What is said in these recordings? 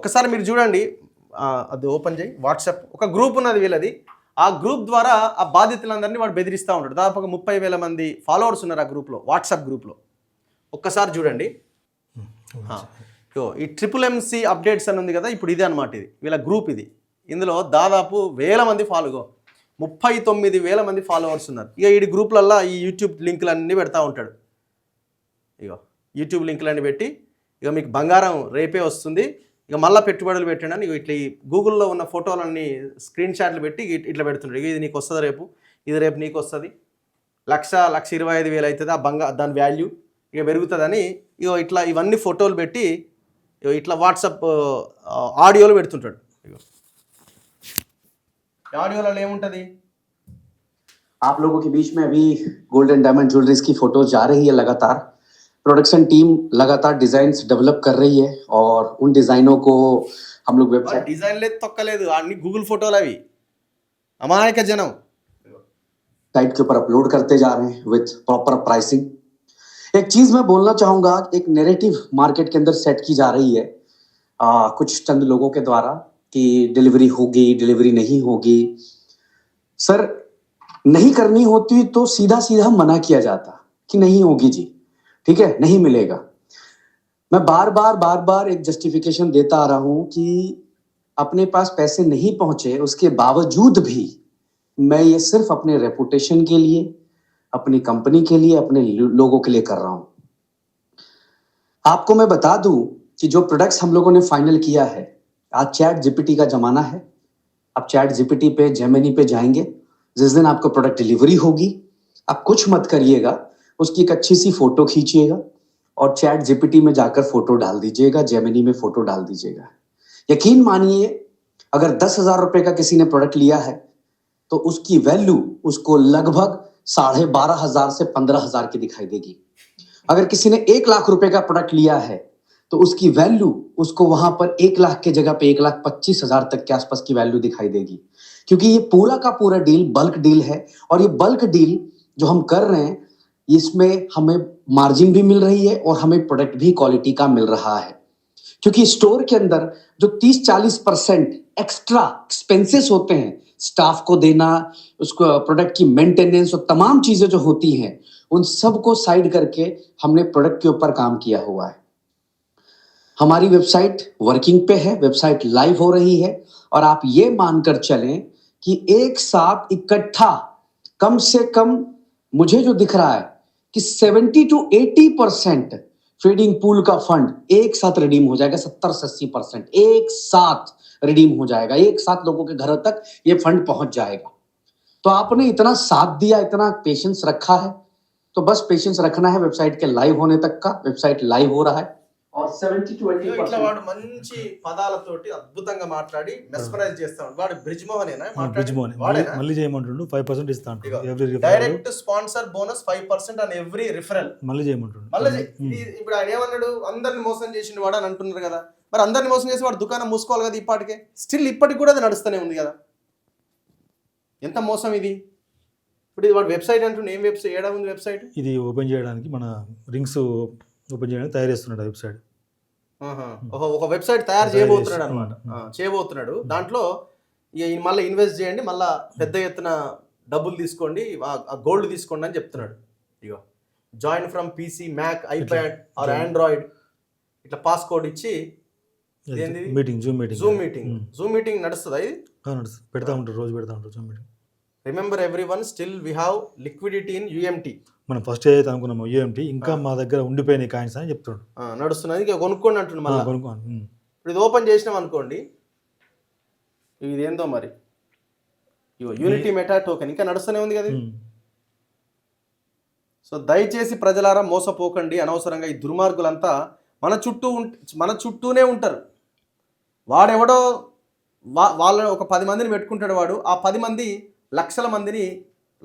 ఒక్కసారి మీరు చూడండి, అది ఓపెన్ చేయి వాట్సాప్. ఒక గ్రూప్ ఉన్నది వీళ్ళది. ఆ గ్రూప్ ద్వారా ఆ బాధితులందరినీ వాడు బెదిరిస్తూ ఉంటాడు. దాదాపుగా 30,000 మంది ఫాలోవర్స్ ఉన్నారు ఆ గ్రూప్లో, వాట్సాప్ గ్రూప్లో. ఒక్కసారి చూడండి. ఈ MMC అప్డేట్స్ అని ఉంది కదా, ఇప్పుడు ఇది అనమాట. ఇది వీళ్ళ గ్రూప్. ఇది ఇందులో దాదాపు 1000 మంది 39,000 మంది ఫాలోవర్స్ ఉన్నారు. ఇక ఈ గ్రూప్లల్లో ఈ యూట్యూబ్ లింకులన్నీ పెడతా ఉంటాడు. ఇగో యూట్యూబ్ లింకులన్నీ పెట్టి, ఇక మీకు బంగారం రేపే వస్తుంది, ఇక మళ్ళీ పెట్టుబడులు పెట్టండి అని ఇట్లా ఈ గూగుల్లో ఉన్న ఫోటోలన్నీ స్క్రీన్ షాట్లు పెట్టి ఇట్లా పెడుతుంటాడు. ఇక ఇది నీకు వస్తుంది రేపు, ఇది రేపు నీకు వస్తుంది, 1,25,000 అవుతుంది ఆ దాని వాల్యూ ఇక పెరుగుతుందని ఇగో ఇట్లా ఇవన్నీ ఫోటోలు పెట్టి ఇట్లా వాట్సాప్ ఆడియోలు పెడుతుంటాడు. ఇగో ఆడియోలలో ఏముంటుంది, आप लोगों के बीच में अभी गोल्डन डायमंड ज्वेलरीज की फोटोज जा रही है लगातार. प्रोडक्शन टीम लगातार डिजाइन्स डेवलप कर रही है और उन डिजाइनों को हम लोग वेबसाइट डिजाइन ले तोक्कलेदु अन्नी गूगल फोटोలు అవి అమాయక జనం साइट के ऊपर अपलोड करते जा रहे हैं विद प्रॉपर प्राइसिंग. एक चीज मैं बोलना चाहूंगा, एक नैरेटिव मार्केट के अंदर सेट की जा रही है कुछ चंद लोगों के द्वारा कि डिलीवरी होगी, डिलीवरी नहीं होगी. सर, नहीं करनी होती तो सीधा सीधा मना किया जाता कि नहीं होगी जी, ठीक है, नहीं मिलेगा. मैं बार बार एक जस्टिफिकेशन देता आ रहा हूं कि अपने पास पैसे नहीं पहुंचे उसके बावजूद भी मैं ये सिर्फ अपने रेपुटेशन के लिए, अपनी कंपनी के लिए, अपने लोगों के लिए कर रहा हूं. आपको मैं बता दूं कि जो प्रोडक्ट्स हम लोगों ने फाइनल किया है, आज चैट जीपीटी का जमाना है. आप चैट जीपीटी पे, जेमिनी पे जाएंगे, जिस दिन आपको प्रोडक्ट डिलीवरी होगी, आप कुछ मत करिएगा, उसकी एक अच्छी सी फोटो खींचिएगा और चैट जीपीटी में जाकर फोटो डाल दीजिएगा, जेमिनी में फोटो डाल दीजिएगा. यकीन मानिए, अगर 10,000 रुपए का किसी ने प्रोडक्ट लिया है तो उसकी वैल्यू उसको लगभग 12,500 से 15,000 की दिखाई देगी. अगर किसी ने 1 लाख रुपए का प्रोडक्ट लिया है तो उसकी वैल्यू उसको वहां पर 1 लाख के जगह पे 1,25,000 तक के आसपास की वैल्यू दिखाई देगी. क्योंकि ये पूरा का पूरा डील बल्क डील है और ये बल्क डील जो हम कर रहे हैं, इसमें हमें मार्जिन भी मिल रही है और हमें प्रोडक्ट भी क्वालिटी का मिल रहा है. क्योंकि स्टोर के अंदर जो 30-40% एक्स्ट्रा एक्सपेंसेस होते हैं, स्टाफ को देना, उसको प्रोडक्ट की मेंटेनेंस और तमाम चीजें जो होती हैं, उन सबको साइड करके हमने प्रोडक्ट के ऊपर काम किया हुआ है. हमारी वेबसाइट वर्किंग पे है, वेबसाइट लाइव हो रही है और आप ये मानकर चलें कि एक साथ इकट्ठा कम से कम मुझे जो दिख रहा है कि 70-80% ट्रेडिंग पूल का फंड एक साथ रिडीम हो जाएगा. 70-80% एक साथ रिडीम हो जाएगा, एक साथ लोगों के घरों तक ये फंड पहुंच जाएगा. तो आपने इतना साथ दिया, इतना पेशेंस रखा है, तो बस पेशेंस रखना है वेबसाइट के लाइव होने तक का. वेबसाइट लाइव हो रहा है और 70-80% ఇట్లా వాడు మంచి పదాలతోటి అద్భుతంగా మాట్లాడి మెస్మరైజ్ చేస్తాడు. వాడు బ్రిడ్జ్ మోహనేనా మాట్లాడి మళ్ళీ చేయమంటుండు 5% ఇస్తా అంటాడు. Every direct sponsor bonus 5% on every referral మళ్ళీ చేయమంటుండు. మళ్ళీ ఇప్పుడు ఆయన ఏమన్నాడు, అందరిని మోసం చేసిండు వాడు అని అంటున్నారు కదా. మరి అందరిని మోసం చేసి వాడు దుకాణం మూసుకోవాలి కదా. ఇప్పటికే స్టిల్ ఇప్పటికి కూడా అది నడుస్తూనే ఉంది కదా. ఎంత మోసం ఇది. ఇప్పుడు ఇది వాడు వెబ్సైట్ అంటుండే, ఏం వెబ్సైట్, ఏడా ఉంది వెబ్సైట్? ఇది ఓపెన్ చేయడానికి మన రింగ్స్ ఓపెన్ చేయడానికి తయారు చేస్తున్నాడు ఆ వెబ్సైట్. ఒక వెబ్సైట్ తయారు చేయబోతున్నాడు అనమాట, చేయబోతున్నాడు. దాంట్లో మళ్ళీ ఇన్వెస్ట్ చేయండి, మళ్ళీ పెద్ద ఎత్తున డబ్బులు తీసుకోండి, గోల్డ్ తీసుకోండి అని చెప్తున్నాడు. ఇగో join from PC, Mac, iPad or Android, ఇట్లా పాస్కోడ్ ఇచ్చి మీటింగ్, జూమ్ మీటింగ్ నడుస్తుందా? ఇది పెడతా ఉంటారు, రోజు పెడతా ఉంటారు Zoom meeting. Remember everyone, still we have liquidity in UMT. మనం ఫస్ట్ ఏదైతే అనుకున్నామో UMT ఇంకా మా దగ్గర ఉండిపోయినాయి కాయిన్స్ అని చెప్తాడు. నడుస్తున్నది, ఇక కొనుక్కోండి అంటుండు. మళ్ళీ ఇప్పుడు ఇది ఓపెన్ చేసినాం అనుకోండి, ఇది ఏందో మరి యూనిటీ మెటా టోకెన్ ఇంకా నడుస్తూనే ఉంది కదా. సో దయచేసి ప్రజలారా మోసపోకండి అనవసరంగా. ఈ దుర్మార్గులంతా మన చుట్టూనే ఉంటారు. వాడెవడో వాళ్ళ ఒక 10 మందిని పెట్టుకుంటాడు వాడు. ఆ 10 మంది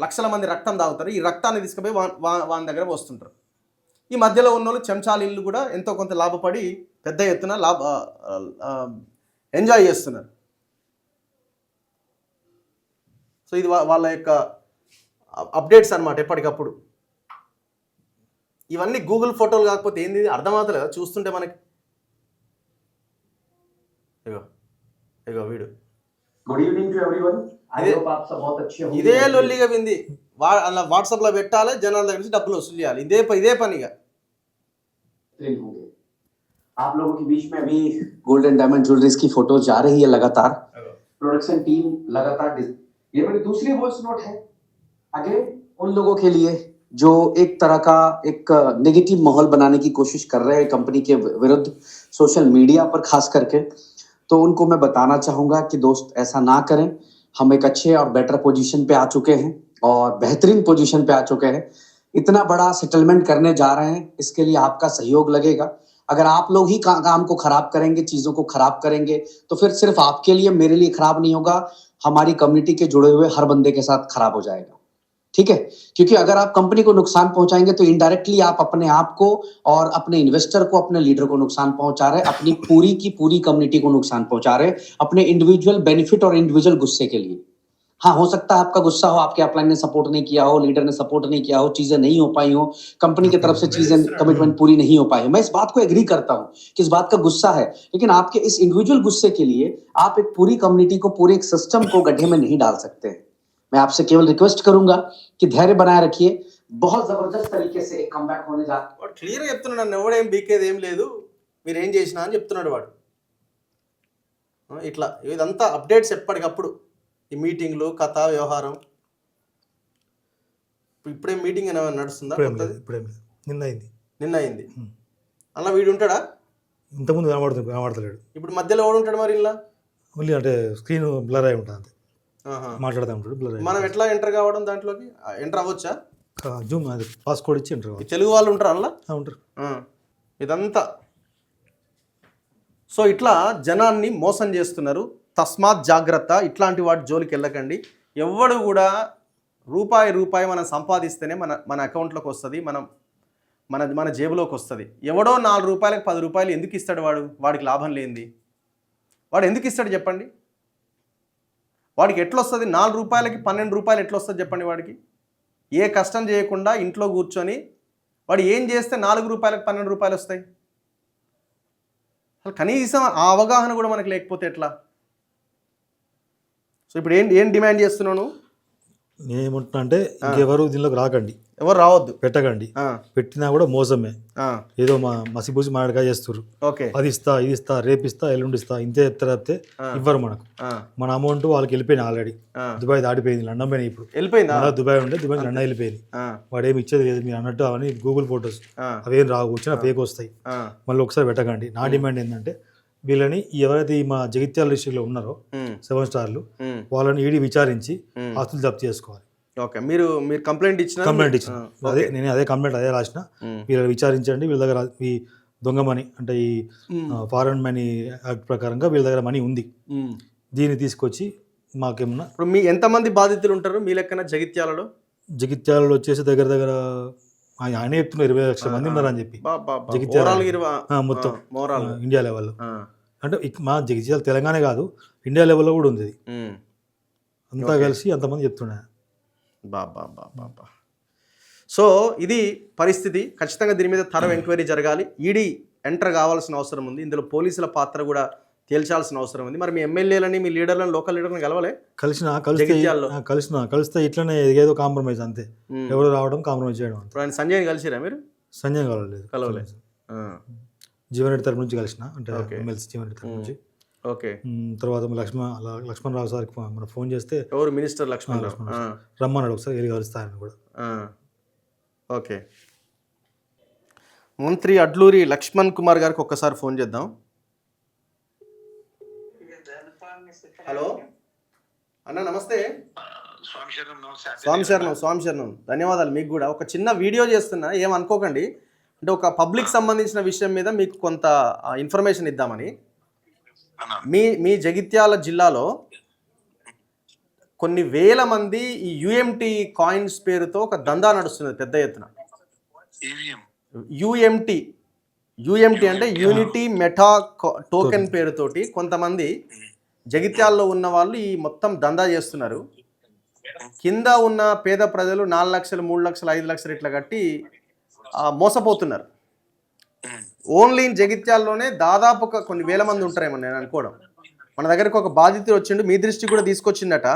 లక్షల మంది రక్తం తాగుతారు. ఈ రక్తాన్ని తీసుకుపోయి వాని దగ్గర వస్తుంటారు. ఈ మధ్యలో ఉన్న వాళ్ళు చెంచాలు ఇల్లు కూడా ఎంతో కొంత లాభపడి పెద్ద ఎత్తున ఎంజాయ్ చేస్తున్నారు. సో ఇది వాళ్ళ యొక్క అప్డేట్స్ అన్నమాట ఎప్పటికప్పుడు. ఇవన్నీ గూగుల్ ఫోటోలు కాకపోతే ఏంది అర్థమవుతలేదా చూస్తుంటే మనకి? ఇగో వీడు good evening to everyone I hope आप सब बहुत अच्छे होंगे ఇదే లొల్లిగా వింది అలా వాట్సాప్లో పెట్టాలి జనాల దగ్గర నుంచి డబ్బులు వసూలు చేయాలి ఇదే పనిగా होंगे आप लोगों के बीच में अभी गोल्ड एंड डायमंड ज्वेलरीज की फोटोज जा रही है लगातार प्रोडक्शन टीम लगातार ये मेरी दूसरी वॉइस नोट है अगेन उन लोगों के लिए जो एक तरह का एक नेगेटिव माहौल बनाने की कोशिश कर रहे हैं कंपनी के विरुद्ध सोशल मीडिया पर खास करके, तो उनको मैं बताना चाहूंगा कि दोस्त ऐसा ना करें। हम एक अच्छे और बेटर पोजीशन पे आ चुके हैं और बेहतरीन पोजीशन पे आ चुके हैं। इतना बड़ा सेटलमेंट करने जा रहे हैं, इसके लिए आपका सहयोग लगेगा। अगर आप लोग ही काम को खराब करेंगे, चीजों को खराब करेंगे, तो फिर सिर्फ आपके लिए मेरे लिए खराब नहीं होगा, हमारी कम्युनिटी के जुड़े हुए हर बंदे के साथ खराब हो जाएगा। ठीक है, क्योंकि अगर आप कंपनी को नुकसान पहुंचाएंगे तो इनडायरेक्टली आप अपने आप को और अपने इन्वेस्टर को, अपने लीडर को नुकसान पहुंचा रहे, अपनी पूरी की पूरी कम्युनिटी को नुकसान पहुंचा रहे, अपने इंडिविजुअल बेनिफिट और इंडिविजुअल गुस्से के लिए। हाँ, हो सकता है आपका गुस्सा हो, आपके अपलाइन ने सपोर्ट नहीं किया हो, लीडर ने सपोर्ट नहीं किया हो, चीजें नहीं हो पाई हो, कंपनी की तरफ से चीजें कमिटमेंट पूरी नहीं हो पाई, मैं इस बात को एग्री करता हूँ कि इस बात का गुस्सा है, लेकिन आपके इस इंडिविजुअल गुस्से के लिए आप एक पूरी कम्युनिटी को, पूरे एक सिस्टम को गड्ढे में नहीं डाल सकते हैं। मैं आपसे केवल रिक्वेस्ट करूंगा कि धैर्य बनाए रखिए। बहुत जबरदस्त तरीके से एक कमबैक होने जा వాడు క్లియర్గా చెప్తున్నాడు నన్ను ఎవడేం బీకేది ఏం లేదు మీరు ఏం చేసినా అని చెప్తున్నాడు వాడు ఇట్లా ఇదంతా అప్డేట్స్ ఎప్పటికప్పుడు ఈ మీటింగ్లు కథ వ్యవహారం ఇప్పుడే మీటింగ్ ఏమైనా నడుస్తుందా ఇప్పుడేం లేదు నిన్న అయింది అలా వీడు ఉంటాడా ఇంతకుముందు కనబడతలేడు ఇప్పుడు మధ్యలో ఎవడు ఉంటాడు మరి ఇలా ఓన్లీ అంటే స్క్రీన్ బ్లర్ అయి ఉంటుంది అంతే మాట్లాడుతూ ఉంటాడు బ్లర్ అయి మనం ఎట్లా ఎంటర్ కావడం దాంట్లోకి ఎంటర్ అవ్వచ్చా జూమ్ అది పాస్కోడ్ ఇచ్చి ఎంటర్ కావచ్చు తెలుగు వాళ్ళు ఉంటారు అలా ఉంటారు ఇదంతా సో ఇట్లా జనాన్ని మోసం చేస్తున్నారు తస్మాత్ జాగ్రత్త ఇట్లాంటి వాటి జోలికి వెళ్ళకండి ఎవడు కూడా రూపాయి మనం సంపాదిస్తేనే మన అకౌంట్లోకి వస్తుంది మన జేబులోకి వస్తుంది ఎవడో 4 రూపాయలకు 10 రూపాయలు ఎందుకు ఇస్తాడు వాడికి లాభం లేనిది వాడు ఎందుకు ఇస్తాడు చెప్పండి వాడికి ఎట్లా వస్తుంది 4 రూపాయలకి 12 రూపాయలు ఎట్లా వస్తుంది చెప్పండి వాడికి ఏ కష్టం చేయకుండా ఇంట్లో కూర్చొని వాడు ఏం చేస్తే 4 రూపాయలకు 12 రూపాయలు వస్తాయి అసలు కనీసం ఆ అవగాహన కూడా మనకు లేకపోతే ఎట్లా సో ఇప్పుడు ఏం డిమాండ్ చేస్తున్నాను నేనేమంటున్నా అంటే ఇంకెవరు దీనిలోకి రాకండి ఎవరు రావద్దు పెట్టకండి పెట్టినా కూడా మోసమే ఏదో మసిపూసి మాడగా చేస్తారు అది ఇస్తా ఇది ఇస్తా రేపిస్తా ఎల్లుండిస్తా ఇంతే తప్పితే ఇవ్వరు మనకు మన అమౌంట్ వాళ్ళకి వెళ్ళిపోయింది ఆల్రెడీ దుబాయ్ దాటిపోయింది లండన్ పోయినాయి ఇప్పుడు వెళ్ళిపోయింది దుబాయ్ ఉండే దుబాయ్ లండన్ వెళ్ళిపోయింది వాడు ఏమి ఇచ్చేది లేదు మీరు అన్నట్టు అవన్నీ గూగుల్ ఫొటోస్ అవేం రావు వచ్చిన ఫేక్ వస్తాయి మళ్ళీ ఒకసారి పెట్టకండి నా డిమాండ్ ఏంటంటే వీళ్ళని ఎవరైతే మా జగిత్యాల డిస్ట్రిక్ట్లో ఉన్నారో 7 స్టార్లు వాళ్ళని ఈడీ విచారించి ఆస్తులు జప్తు చేసుకోవాలి ఓకే మీరు కంప్లైంట్ ఇచ్చిన అదే కంప్లైంట్ అదే రాసిన వీళ్ళని విచారించండి వీళ్ళ దగ్గర ఈ దొంగ మనీ అంటే ఈ ఫారెన్ మనీ యాక్ట్ ప్రకారంగా వీళ్ళ దగ్గర మనీ ఉంది దీన్ని తీసుకొచ్చి మాకేమన్నా ఇప్పుడు మీ ఎంతమంది బాధితులు ఉంటారు మీ లెక్కన జగిత్యాలలో వచ్చేసి దగ్గర ఆయన చెప్తున్నారు 20 లక్షల మంది ఉన్నారని చెప్పి మొత్తం ఇండియా లెవెల్లో అంటే మా జగిత్యాల తెలంగాణ కాదు ఇండియా లెవెల్లో కూడా ఉంది అంతా కలిసి అంతమంది చెప్తున్నారు బాబా సో ఇది పరిస్థితి ఖచ్చితంగా దీని మీద థరవ్ ఎంక్వైరీ జరగాలి ఈడీ ఎంటర్ కావాల్సిన అవసరం ఉంది ఇందులో పోలీసుల పాత్ర కూడా తేల్చాల్సిన అవసరం ఉంది మరి మీ ఎమ్మెల్యేలని మీ లీడర్లను లోకల్ లీడర్ని కలవలే కలిస్తే ఇట్లనే ఏదో కాంప్రమైజ్ అంతే ఎవరు రావడం కాంప్రమైజ్ చేయడం ఇప్పుడు సంజయ్ కలిసిరా మీరు సంజయ్ కలవలేదు జీవన్ రెడ్డి తరపు నుంచి కలిసిన అంటే ఎమ్మెల్సీ జీవన్ రెడ్డి తరపు నుంచి ఓకే తర్వాత లక్ష్మణ్ రావు సార్కి మనం ఫోన్ చేస్తే ఎవరు మినిస్టర్ లక్ష్మణ్ రమ్మన్నాడు ఒకసారి వెళ్ళి కలుస్తాయని కూడా ఓకే మంత్రి అడ్లూరి లక్ష్మణ్ కుమార్ గారికి ఒక్కసారి ఫోన్ చేద్దాం హలో అన్న నమస్తే స్వామి శరణం ధన్యవాదాలు మీకు కూడా ఒక చిన్న వీడియో చేస్తున్నా ఏమనుకోకండి అంటే ఒక పబ్లిక్ సంబంధించిన విషయం మీద మీకు కొంత ఇన్ఫర్మేషన్ ఇద్దామని మీ జగిత్యాల జిల్లాలో కొన్ని వేల మంది ఈ యుఎంటి కాయిన్స్ పేరుతో ఒక దందా నడుస్తున్నది పెద్ద ఎత్తున యుఎంటి అంటే యూనిటీ మెటా టోకెన్ పేరుతోటి కొంతమంది జగిత్యాల్లో ఉన్న వాళ్ళు ఈ మొత్తం దందా చేస్తున్నారు కింద ఉన్న పేద ప్రజలు 4 లక్షలు 3 లక్షలు 5 లక్షలు ఇట్లా కట్టి మోసపోతున్నారు ఓన్లీ జగిత్యాల్లోనే దాదాపు కొన్ని వేల మంది ఉంటారేమో నేను అనుకోవడం మన దగ్గరకు ఒక బాధితుడు వచ్చిండు, మీ దృష్టికి కూడా తీసుకొచ్చిందట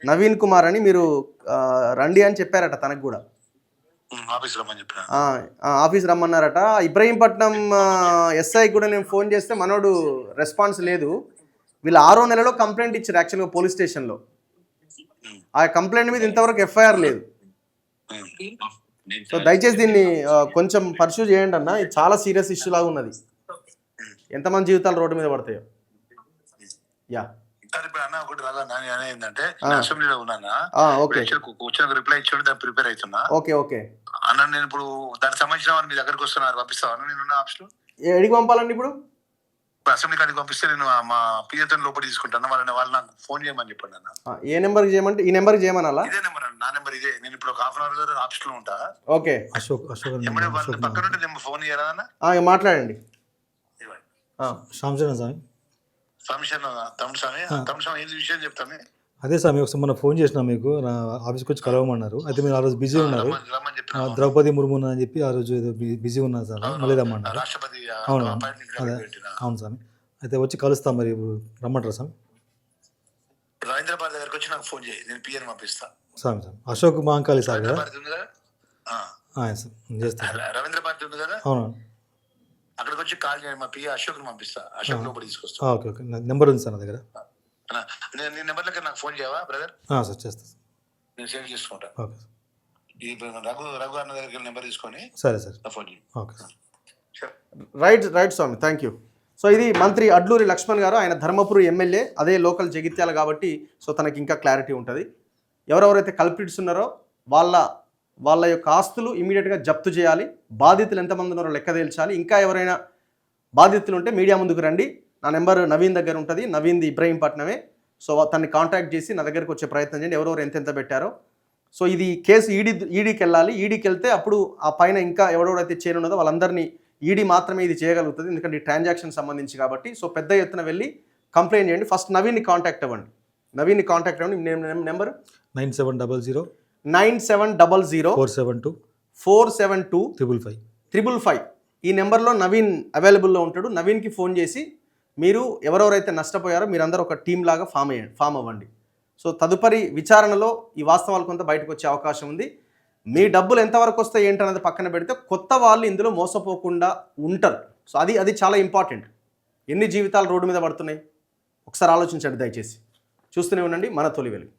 నవీన్ కుమార్ అని, మీరు రండి అని చెప్పారట తనకు కూడా. ఆఫీస్ రమ్మని చెప్పిన ఆఫీస్ రమ్మన్నారట. ఇబ్రహీంపట్నం ఎస్ఐ కూడా నేను ఫోన్ చేస్తే మనోడు రెస్పాన్స్ లేదు. వీళ్ళు 6వ నెలలో కంప్లైంట్ ఇచ్చారు యాక్చువల్గా పోలీస్ స్టేషన్లో. ఆ కంప్లైంట్ మీద ఇంతవరకు ఎఫ్ఐఆర్ లేదు. సో దయచేసి దీన్ని కొంచెం పర్సూ చేయండి అన్న, ఇది చాలా సీరియస్ ఇష్యూ లాగా ఉన్నది. ఎంతమంది జీవితాలు రోడ్డు మీద పడతాయో. యా ఇప్పుడు అన్న ఒకటి రాగా ఏంటంటే అసెంబ్లీలో ఉన్నానా, ఓకే వచ్చిన రిప్లై ఇచ్చాడు, దాన్ని ప్రిపేర్ అవుతున్నా. ఓకే ఓకే అన్న నేను ఇప్పుడు దానికి సంబంధించిన వాళ్ళు మీ దగ్గరకు వస్తున్నారు, పంపిస్తాను నేను ఆఫీస్ లో. ఎడికి పంపాలండి ఇప్పుడు? అసెంబ్లీ కాడికి పంపిస్తే నేను మా పిఎతో లోపల తీసుకుంటాను. వాళ్ళు నాకు ఫోన్ చేయమని చెప్పండి అన్న. ఏ నెంబర్కి చేయమంటే ఈ నెంబర్కి చేయమనాలా? ఇదే నెంబర్ అన్న, నా నెంబర్ ఇదే. నేను ఇప్పుడు ఒక హాఫ్ అన్ అవర్ ఆఫీస్ లో ఉంటా. ఓకే అశోక్ ఎమ్మడే వాళ్ళ పక్కన ఉంటే నేను ఫోన్ చేయరా అన్న? మాట్లాడండి. శాంసన్ స్వామి, తమ్ముడు స్వామి ఏం విషయం చెప్తాను. అదే స్వామి ఒకసారి మొన్న ఫోన్ చేసిన మీకు, నా ఆఫీస్కి వచ్చి కలవమన్నారు. అయితే మీరు ఆ రోజు బిజీ ఉన్నారు, రమ్మని చెప్పిన ద్రౌపది ముర్ము అని చెప్పి ఆ రోజు ఏదో బిజీ ఉన్నారు సార్, మళ్ళీ రమ్మన్నారు. రాష్ట్రపతి అవును appointment అదే పెట్టిన. అవును స్వామి. అయితే వచ్చి కలుస్తాం, మరి ఇప్పుడు రమ్మంటారా స్వామి? రవీంద్రబాద్ దగ్గరకు వచ్చి నాకు ఫోన్ చేయి, నేను పిఎన్ పంపిస్తా. స్వామి స్వామి అశోక్ మహంకాళి సార్ కదా? రవీంద్రబాద్ ఉంది కదా, సార్ చేస్తాను. రవీంద్రబాద్ ఉంది కదా, అవును అక్కడికి వచ్చి కాల్ చేయండి, మా పిఏ అశోక్ పంపిస్తా. అశోక్ లోపల తీసుకొస్తా. ఓకే ఓకే, నెంబర్ ఉంది సార్ నా దగ్గర. నీ నెంబర్లకి నాకు ఫోన్ చేయవా బ్రదర్? సార్ చేస్తా సార్, నేను సేవ్ చేసుకుంటా. Okay sir. ఈ రఘు అన్న దగ్గరికి నెంబర్ తీసుకొని సరే సార్, ఫోన్ చేయి. Okay sir. రైట్ స్వామి, థ్యాంక్ యూ. సో ఇది మంత్రి అడ్లూరి లక్ష్మణ్ గారు, ఆయన ధర్మపురి ఎమ్మెల్యే, అదే లోకల్ జగిత్యాల కాబట్టి సో తనకి ఇంకా క్లారిటీ ఉంటుంది. ఎవరెవరైతే కల్ప్రిట్స్ ఉన్నారో వాళ్ళ యొక్క ఆస్తులు ఇమీడియట్గా జప్తు చేయాలి. బాధితులు ఎంతమంది ఉన్నారో లెక్క తేల్చాలి. ఇంకా ఎవరైనా బాధితులు ఉంటే మీడియా ముందుకు రండి. నా నెంబర్ నవీన్ దగ్గర ఉంటుంది, నవీన్ది ఇబ్రహీంపట్నమే. సో తనని కాంటాక్ట్ చేసి నా దగ్గరకు వచ్చే ప్రయత్నం చేయండి, ఎవరెవరు ఎంతెంత పెట్టారో. సో ఇది కేసు ఈడీకి వెళ్ళాలి. ఈడీకి వెళ్తే అప్పుడు ఆ పైన ఇంకా ఎవరెవరైతే చేరున్నదో వాళ్ళందరినీ ఈడీ మాత్రమే ఇది చేయగలుగుతుంది, ఎందుకంటే ఈ ట్రాన్సాక్షన్ సంబంధించి కాబట్టి. సో పెద్ద ఎత్తున వెళ్ళి కంప్లైంట్ చేయండి. ఫస్ట్ నవీన్ని కాంటాక్ట్ అవ్వండి. నెంబర్ 9700 9700 472 472 555. ఈ నెంబర్లో నవీన్ అవైలబుల్లో ఉంటాడు. నవీన్కి ఫోన్ చేసి మీరు ఎవరెవరైతే నష్టపోయారో మీరందరూ ఒక టీం లాగా ఫామ్ అవ్వండి. సో తదుపరి విచారణలో ఈ వాస్తవాలు కొంత బయటకు వచ్చే అవకాశం ఉంది. మీ డబ్బులు ఎంతవరకు వస్తాయి ఏంటన్నది పక్కన పెడితే కొత్త వాళ్ళు ఇందులో మోసపోకుండా ఉంటారు. సో అది చాలా ఇంపార్టెంట్. ఎన్ని జీవితాలు రోడ్డు మీద పడుతున్నాయి ఒకసారి ఆలోచించండి దయచేసి. చూస్తూనే ఉండండి మన తొలి వెలుగు.